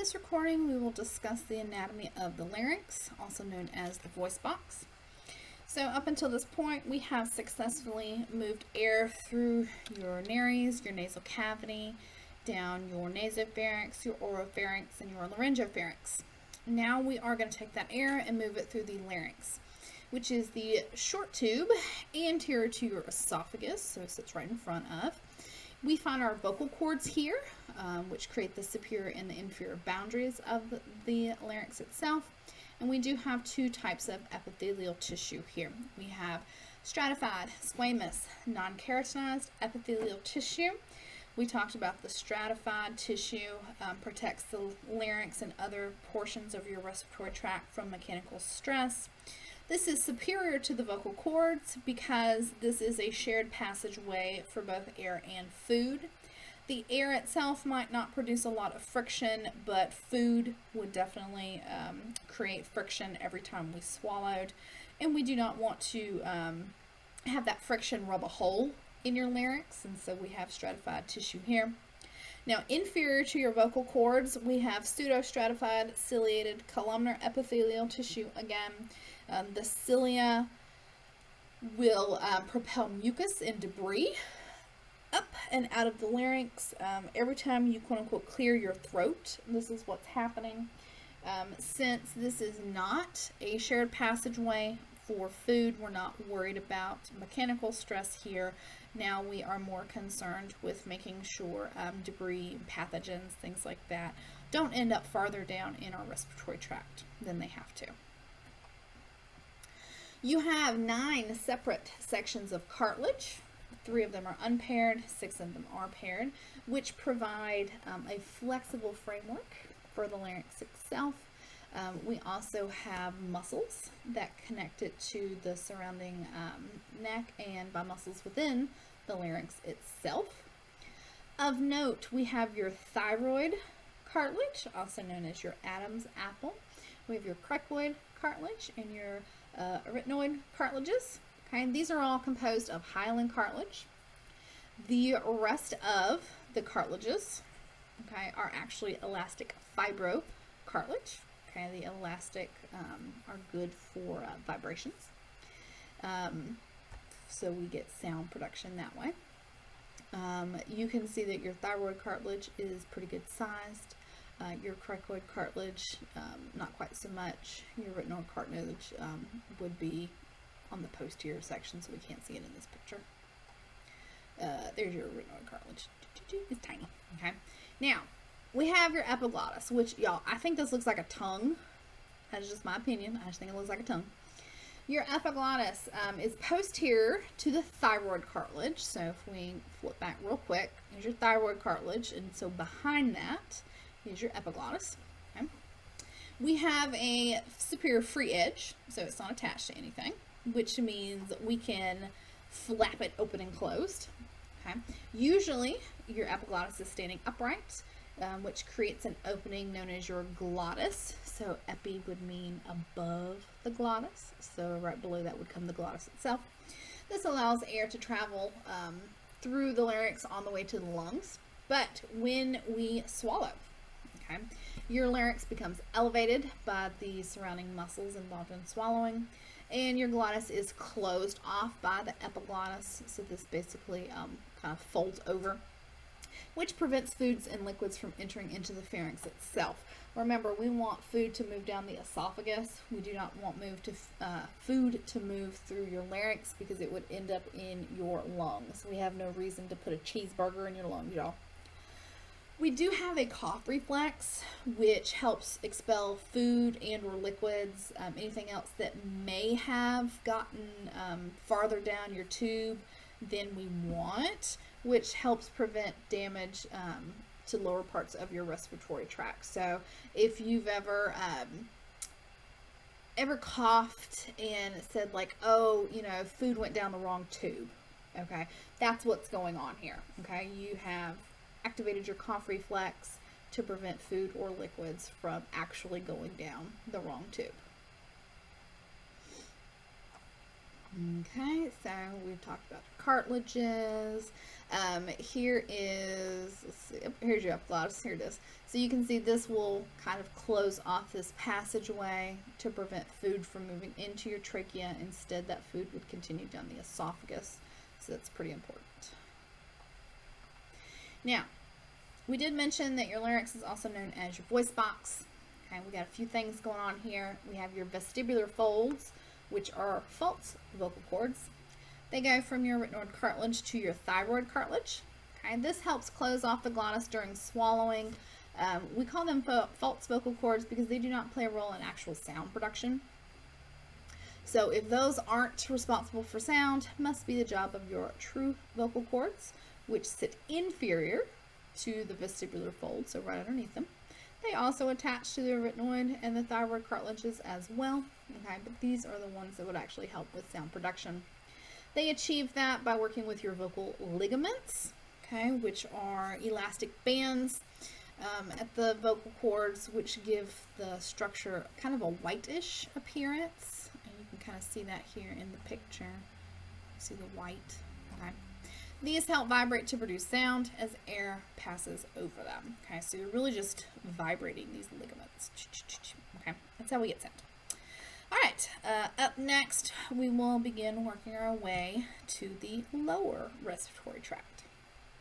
this recording, we will discuss the anatomy of the larynx, also known as the voice box. So up until this point, we have successfully moved air through your nares, your nasal cavity, down your nasopharynx, your oropharynx, and your laryngopharynx. Now we are going to take that air and move it through the larynx, which is the short tube anterior to your esophagus, so it sits right in front of. We find our vocal cords here, which create the superior and the inferior boundaries of the larynx itself. And we do have two types of epithelial tissue here. We have stratified, squamous, non-keratinized epithelial tissue. We talked about the stratified tissue protects the larynx and other portions of your respiratory tract from mechanical stress. This is superior to the vocal cords because this is a shared passageway for both air and food. The air itself might not produce a lot of friction, but food would definitely create friction every time we swallowed. And we do not want to have that friction rub a hole in your larynx, and so we have stratified tissue here. Now, inferior to your vocal cords, we have pseudostratified ciliated columnar epithelial tissue again. The cilia will propel mucus and debris up and out of the larynx. Every time you quote-unquote clear your throat, this is what's happening. Since this is not a shared passageway for food, we're not worried about mechanical stress here. Now we are more concerned with making sure debris, pathogens, things like that don't end up farther down in our respiratory tract than they have to. You have 9 separate sections of cartilage. 3 of them are unpaired, 6 of them are paired, which provide a flexible framework for the larynx itself. We also have muscles that connect it to the surrounding neck and by muscles within the larynx itself. Of note, we have your thyroid cartilage, also known as your Adam's apple. We have your cricoid cartilage and your arytenoid cartilages. Okay, and these are all composed of hyaline cartilage. The rest of the cartilages, okay, are actually elastic fibro cartilage. Okay, the elastic are good for vibrations. So we get sound production that way. You can see that your thyroid cartilage is pretty good sized. Your cricoid cartilage, not quite so much. Your arytenoid cartilage would be on the posterior section, so we can't see it in this picture. There's your arytenoid cartilage. It's tiny. Okay. Now, we have your epiglottis, which, y'all, I think this looks like a tongue. That's just my opinion. I just think it looks like a tongue. Your epiglottis is posterior to the thyroid cartilage. So if we flip back real quick, here's your thyroid cartilage, and so behind that is your epiglottis. Okay. We have a superior free edge, so it's not attached to anything, which means we can flap it open and closed. Okay. Usually your epiglottis is standing upright, which creates an opening known as your glottis. So epi would mean above the glottis, so right below that would come the glottis itself. This allows air to travel through the larynx on the way to the lungs. But when we swallow, okay, your larynx becomes elevated by the surrounding muscles involved in swallowing, and your glottis is closed off by the epiglottis. So this basically kind of folds over, which prevents foods and liquids from entering into the pharynx itself. Remember, we want food to move down the esophagus. We do not want food to move through your larynx because it would end up in your lungs. We have no reason to put a cheeseburger in your lungs, y'all. We do have a cough reflex, which helps expel food and or liquids, anything else that may have gotten farther down your tube than we want, which helps prevent damage to lower parts of your respiratory tract. So if you've ever coughed and said like, oh, you know, food went down the wrong tube, okay, that's what's going on here. Okay, you have activated your cough reflex to prevent food or liquids from actually going down the wrong tube. Okay, so we've talked about cartilages. Here is, let's see, here's your epiglottis, here it is. So you can see this will kind of close off this passageway to prevent food from moving into your trachea. Instead, that food would continue down the esophagus, so that's pretty important. Now, we did mention that your larynx is also known as your voice box. Okay, we got a few things going on here. We have your vestibular folds, which are false vocal cords. They go from your arytenoid cartilage to your thyroid cartilage. Okay, this helps close off the glottis during swallowing. We call them false vocal cords because they do not play a role in actual sound production. So if those aren't responsible for sound, it must be the job of your true vocal cords, which sit inferior to the vestibular fold, so right underneath them. They also attach to the arytenoid and the thyroid cartilages as well, okay, but these are the ones that would actually help with sound production. They achieve that by working with your vocal ligaments, okay, which are elastic bands at the vocal cords, which give the structure kind of a whitish appearance, and you can kind of see that here in the picture. See the white, okay. These help vibrate to produce sound as air passes over them. Okay, so you're really just vibrating these ligaments. Okay, that's how we get sound. All right, up next, we will begin working our way to the lower respiratory tract.